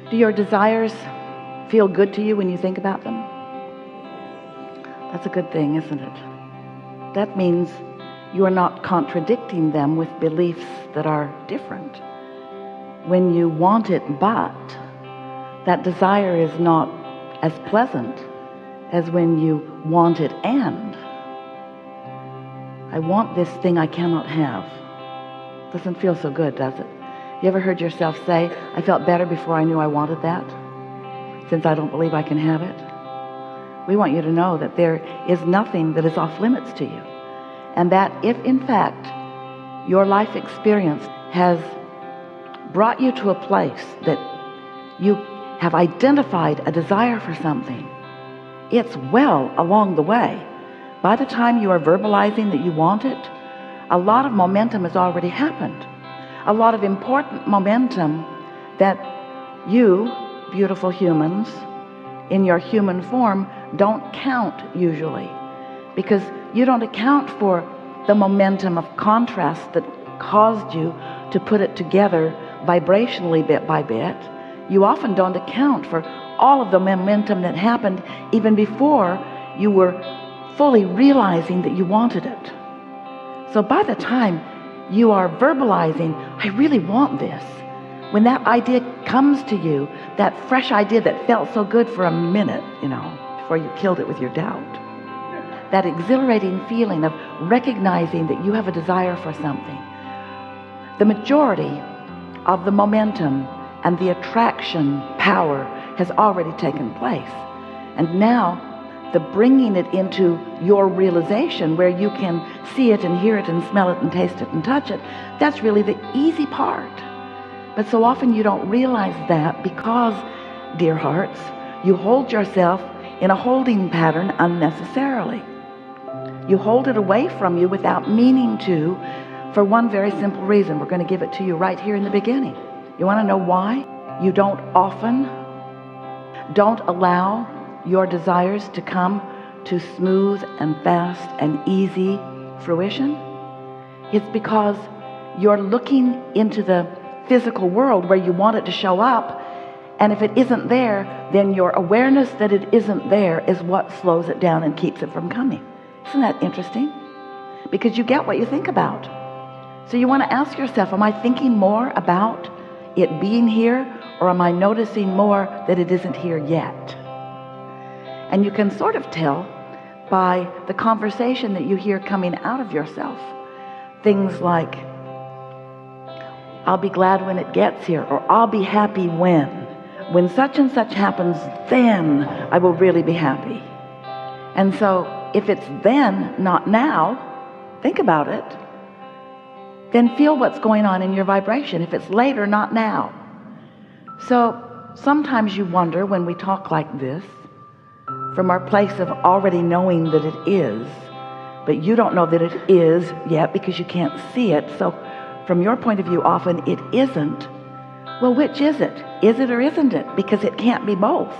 Do your desires feel good to you when you think about them? That's a good thing, isn't it? That means you are not contradicting them with beliefs that are different. When you want it, but that desire is not as pleasant as when you want it and I want this thing I cannot have. Doesn't feel so good, does it? You ever heard yourself say, I felt better before I knew I wanted that, since I don't believe I can have it? We want you to know that there is nothing that is off limits to you, and that if in fact your life experience has brought you to a place that you have identified a desire for something, it's well along the way. By the time you are verbalizing that you want it, a lot of momentum has already happened. A lot of important momentum that you, beautiful humans, in your human form, don't count usually, because you don't account for the momentum of contrast that caused you to put it together vibrationally bit by bit. You often don't account for all of the momentum that happened even before you were fully realizing that you wanted it. So by the time you are verbalizing, I really want this, when that idea comes to you, that fresh idea that felt so good for a minute, before you killed it with your doubt, that exhilarating feeling of recognizing that you have a desire for something, the majority of the momentum and the attraction power has already taken place. And now the bringing it into your realization, where you can see it and hear it and smell it and taste it and touch it, that's really the easy part. But so often you don't realize that because, dear hearts, you hold yourself in a holding pattern unnecessarily. You hold it away from you without meaning to, for one very simple reason. We're going to give it to you right here in the beginning. You want to know why you don't allow your desires to come to smooth and fast and easy fruition? It's because you're looking into the physical world where you want it to show up, and if it isn't there, then your awareness that it isn't there is what slows it down and keeps it from coming. Isn't that interesting? Because you get what you think about. So you want to ask yourself, am I thinking more about it being here, or am I noticing more that it isn't here yet? And you can sort of tell by the conversation that you hear coming out of yourself. Things like, I'll be glad when it gets here, or I'll be happy when such and such happens, then I will really be happy. And so if it's then, not now, think about it, then feel what's going on in your vibration. If it's later, not now. So sometimes you wonder when we talk like this, from our place of already knowing that it is, but you don't know that it is yet because you can't see it. So from your point of view, often it isn't. Well, which is it? Is it or isn't it? Because it can't be both.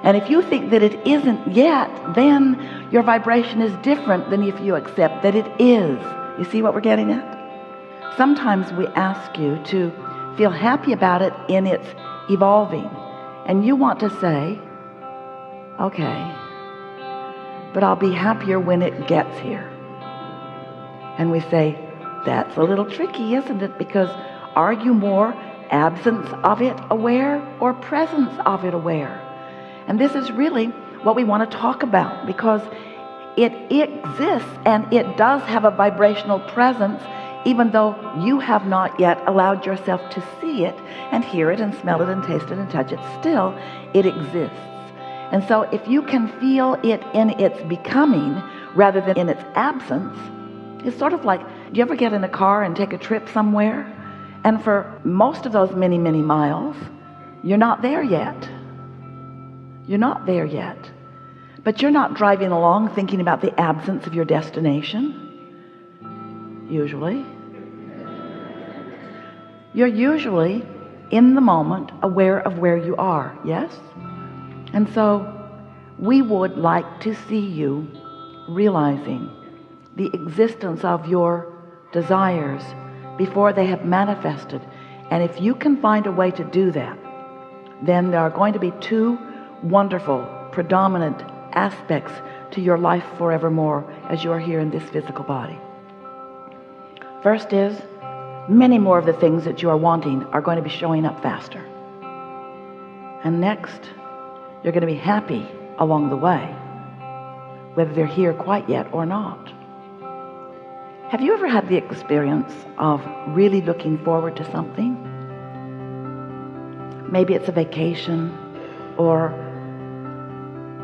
And if you think that it isn't yet, then your vibration is different than if you accept that it is. You see what we're getting at? Sometimes we ask you to feel happy about it in its evolving, and you want to say, okay, but I'll be happier when it gets here. And we say, that's a little tricky, isn't it? Because are you more absence of it aware or presence of it aware? And this is really what we want to talk about, because it exists and it does have a vibrational presence, even though you have not yet allowed yourself to see it and hear it and smell it and taste it and touch it. Still, it exists. And so if you can feel it in its becoming rather than in its absence, it's sort of like, do you ever get in a car and take a trip somewhere? And for most of those many, many miles, you're not there yet. You're not there yet. But you're not driving along thinking about the absence of your destination. Usually. You're usually in the moment aware of where you are, yes? And so we would like to see you realizing the existence of your desires before they have manifested And if you can find a way to do that, then there are going to be two wonderful, predominant aspects to your life forevermore as you are here in this physical body. First is, many more of the things that you are wanting are going to be showing up faster. And next, you're going to be happy along the way, whether they're here quite yet or not. Have you ever had the experience of really looking forward to something? Maybe it's a vacation or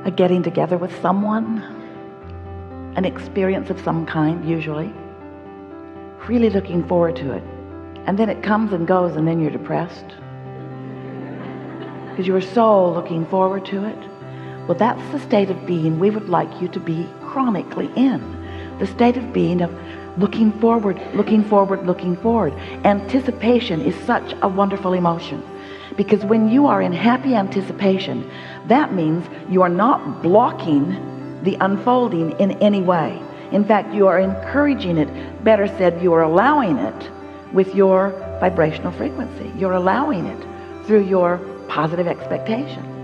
a getting together with someone, an experience of some kind, usually. Really looking forward to it. And then it comes and goes, and then you're depressed because you were so looking forward to it. Well, that's the state of being we would like you to be chronically in. The state of being of looking forward, looking forward, looking forward. Anticipation is such a wonderful emotion, because when you are in happy anticipation, that means you are not blocking the unfolding in any way. In fact, you are encouraging it. Better said, you are allowing it with your vibrational frequency. You're allowing it through your positive expectation.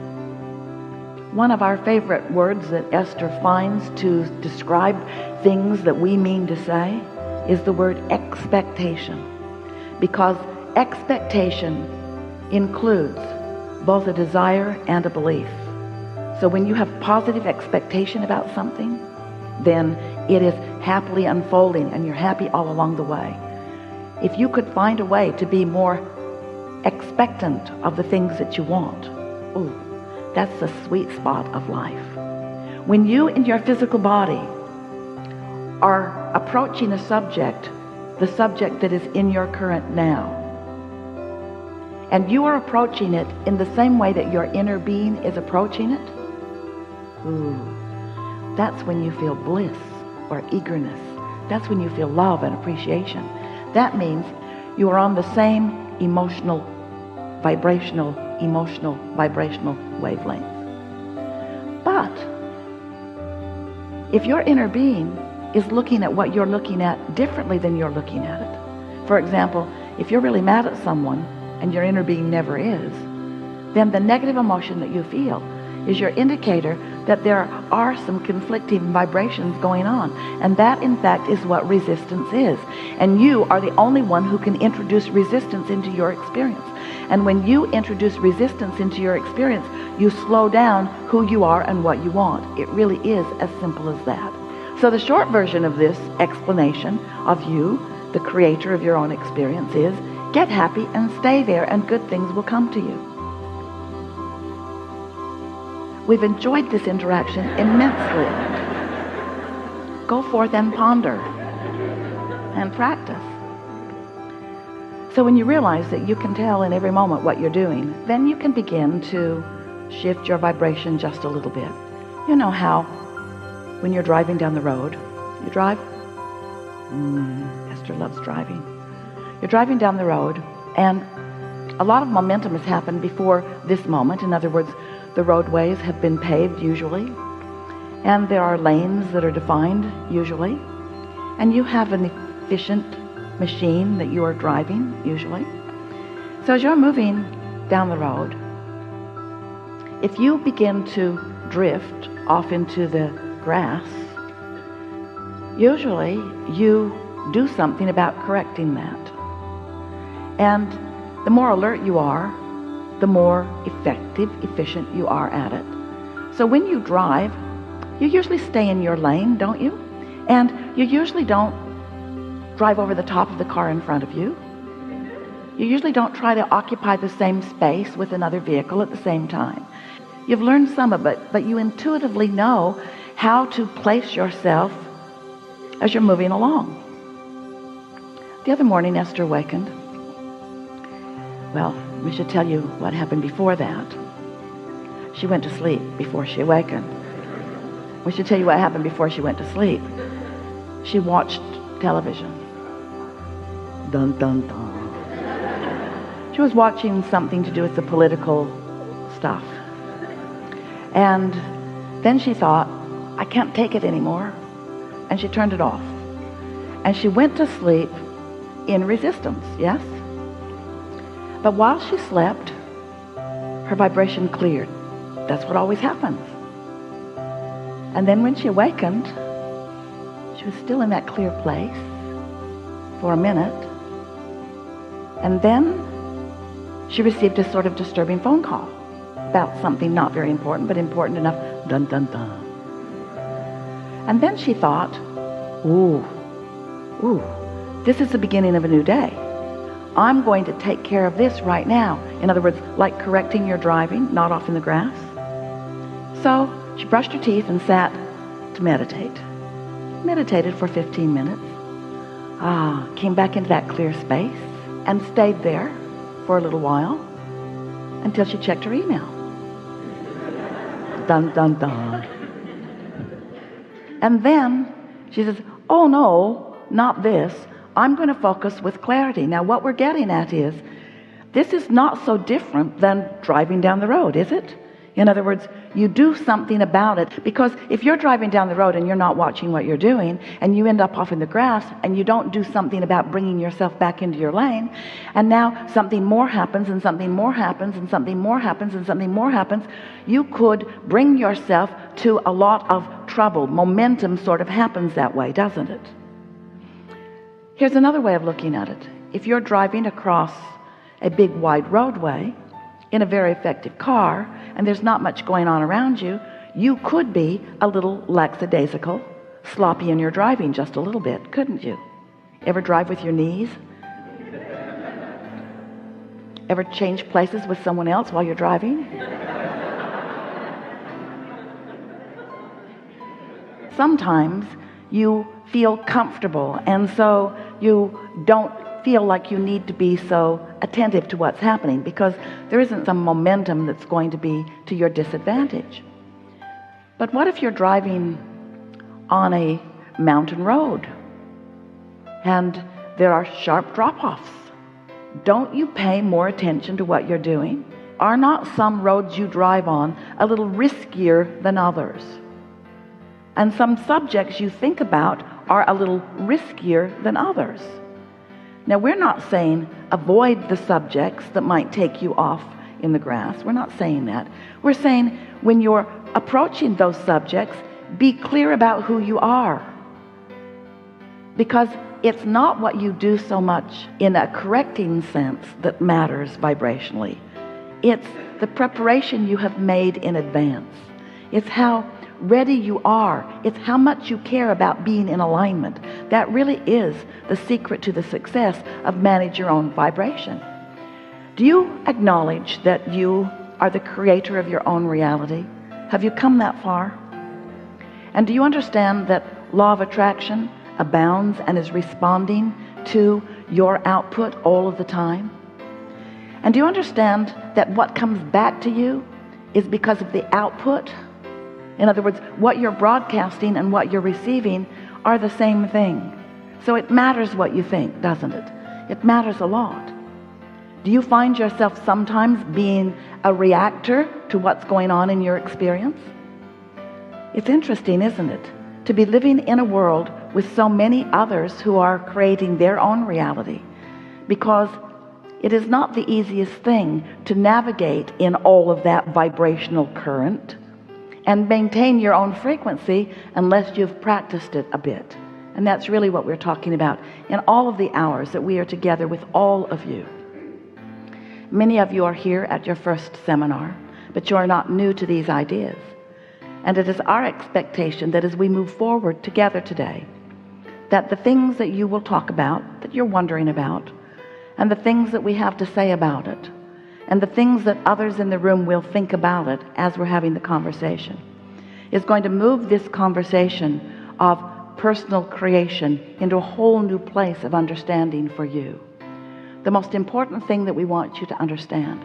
One of our favorite words that Esther finds to describe things that we mean to say is the word expectation, because expectation includes both a desire and a belief. So when you have positive expectation about something, then it is happily unfolding and you're happy all along the way. If you could find a way to be more expectant of the things that you want, ooh, that's the sweet spot of life. When you in your physical body are approaching a subject, the subject that is in your current now, and you are approaching it in the same way that your inner being is approaching it, ooh, that's when you feel bliss or eagerness. That's when you feel love and appreciation. That means you are on the same emotional, vibrational wavelength. But if your inner being is looking at what you're looking at differently than you're looking at it, for example, if you're really mad at someone and your inner being never is, then the negative emotion that you feel is your indicator that there are some conflicting vibrations going on. And that, in fact, is what resistance is. And you are the only one who can introduce resistance into your experience. And when you introduce resistance into your experience, you slow down who you are and what you want. It really is as simple as that. So the short version of this explanation of you, the creator of your own experience, is get happy and stay there, and good things will come to you. We've enjoyed this interaction immensely. Go forth and ponder and practice. So when you realize that you can tell in every moment what you're doing, then you can begin to shift your vibration just a little bit. You know how when you're driving down the road, you drive? Esther loves driving. You're driving down the road, and a lot of momentum has happened before this moment. In other words, the roadways have been paved usually, and there are lanes that are defined usually, and you have an efficient machine that you are driving usually. So as you're moving down the road, if you begin to drift off into the grass, usually you do something about correcting that. And the more alert you are, the more effective, efficient you are at it. So when you drive, you usually stay in your lane, don't you? And you usually don't drive over the top of the car in front of you. You usually don't try to occupy the same space with another vehicle at the same time. You've learned some of it, but you intuitively know how to place yourself as you're moving along. The other morning, Esther awakened. Well, we should tell you what happened before that. She went to sleep before she awakened. We should tell you what happened before she went to sleep. She watched television. Dun, dun, dun. She was watching something to do with the political stuff. And then she thought, I can't take it anymore. And she turned it off. And she went to sleep in resistance, yes? But while she slept, her vibration cleared. That's what always happens. And then when she awakened, she was still in that clear place for a minute. And then she received a sort of disturbing phone call about something not very important, but important enough. Dun, dun, dun. And then she thought, ooh, this is the beginning of a new day. I'm going to take care of this right now. In other words, like correcting your driving, not off in the grass. So she brushed her teeth and sat to meditate. Meditated for 15 minutes. Came back into that clear space and stayed there for a little while until she checked her email. Dun, dun, dun. And then she says, oh no, not this. I'm going to focus with clarity. Now what we're getting at is, this is not so different than driving down the road, is it? In other words, you do something about it. Because if you're driving down the road and you're not watching what you're doing, and you end up off in the grass, and you don't do something about bringing yourself back into your lane, and now something more happens, and something more happens, and something more happens, and something more happens, you could bring yourself to a lot of trouble. Momentum sort of happens that way, doesn't it? Here's another way of looking at it. If you're driving across a big wide roadway in a very effective car, and there's not much going on around you, you could be a little lackadaisical, sloppy in your driving just a little bit, couldn't you? Ever drive with your knees? Ever change places with someone else while you're driving? Sometimes you feel comfortable, and so you don't feel like you need to be so attentive to what's happening, because there isn't some momentum that's going to be to your disadvantage. But what if you're driving on a mountain road and there are sharp drop-offs? Don't you pay more attention to what you're doing? Are not some roads you drive on a little riskier than others? And some subjects you think about are a little riskier than others. Now, we're not saying avoid the subjects that might take you off in the grass. We're not saying that. We're saying when you're approaching those subjects, be clear about who you are. Because it's not what you do so much in a correcting sense that matters vibrationally. It's the preparation you have made in advance. It's how ready you are. It's how much you care about being in alignment. That really is the secret to the success of manage your own vibration. Do you acknowledge that you are the creator of your own reality? Have you come that far? And do you understand that law of attraction abounds and is responding to your output all of the time? And do you understand that what comes back to you is because of the output? In other words, what you're broadcasting and what you're receiving are the same thing. So it matters what you think, doesn't it? It matters a lot. Do you find yourself sometimes being a reactor to what's going on in your experience? It's interesting, isn't it? To be living in a world with so many others who are creating their own reality. Because it is not the easiest thing to navigate in all of that vibrational current and maintain your own frequency unless you've practiced it a bit. And that's really what we're talking about in all of the hours that we are together with all of you. Many of you are here at your first seminar, but you are not new to these ideas. And it is our expectation that as we move forward together today, that the things that you will talk about, that you're wondering about, and the things that we have to say about it, and the things that others in the room will think about it as we're having the conversation, is going to move this conversation of personal creation into a whole new place of understanding for you. The most important thing that we want you to understand,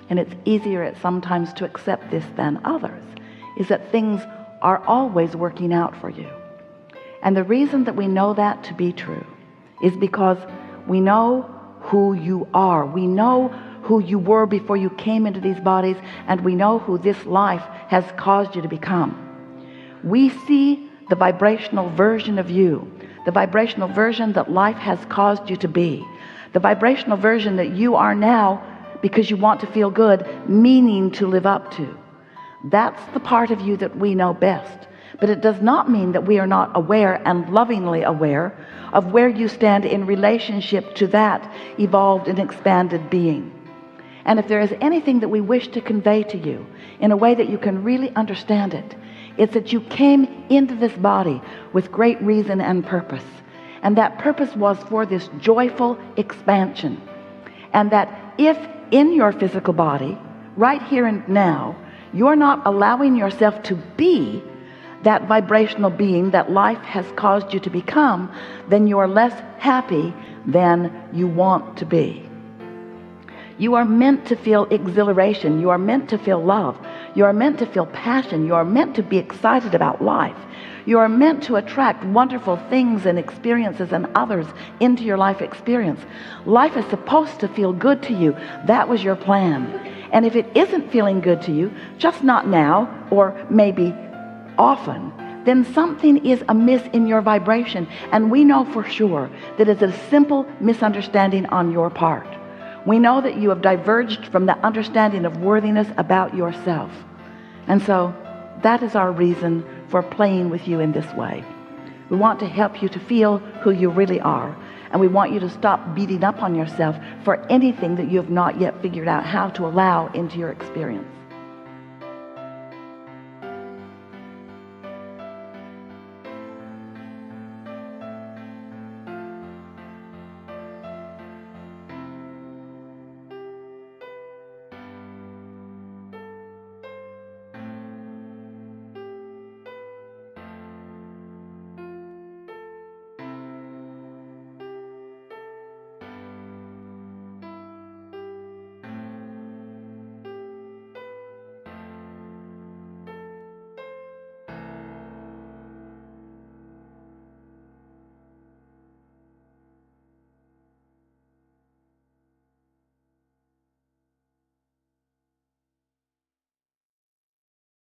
and it's easier at sometimes to accept this than others, is that things are always working out for you. And the reason that we know that to be true is because we know who you are. We know who you were before you came into these bodies, and we know who this life has caused you to become. We see the vibrational version of you, the vibrational version that life has caused you to be, the vibrational version that you are now because you want to feel good, meaning to live up to. That's the part of you that we know best. But it does not mean that we are not aware and lovingly aware of where you stand in relationship to that evolved and expanded being. And if there is anything that we wish to convey to you in a way that you can really understand it, it's that you came into this body with great reason and purpose. And that purpose was for this joyful expansion. And that if in your physical body, right here and now, you're not allowing yourself to be that vibrational being that life has caused you to become, then you are less happy than you want to be. You are meant to feel exhilaration. You are meant to feel love. You are meant to feel passion. You are meant to be excited about life. You are meant to attract wonderful things and experiences and others into your life experience. Life is supposed to feel good to you. That was your plan. And if it isn't feeling good to you, just not now, or maybe often, then something is amiss in your vibration. And we know for sure that it's a simple misunderstanding on your part. We know that you have diverged from the understanding of worthiness about yourself. And so that is our reason for playing with you in this way. We want to help you to feel who you really are. And we want you to stop beating up on yourself for anything that you have not yet figured out how to allow into your experience.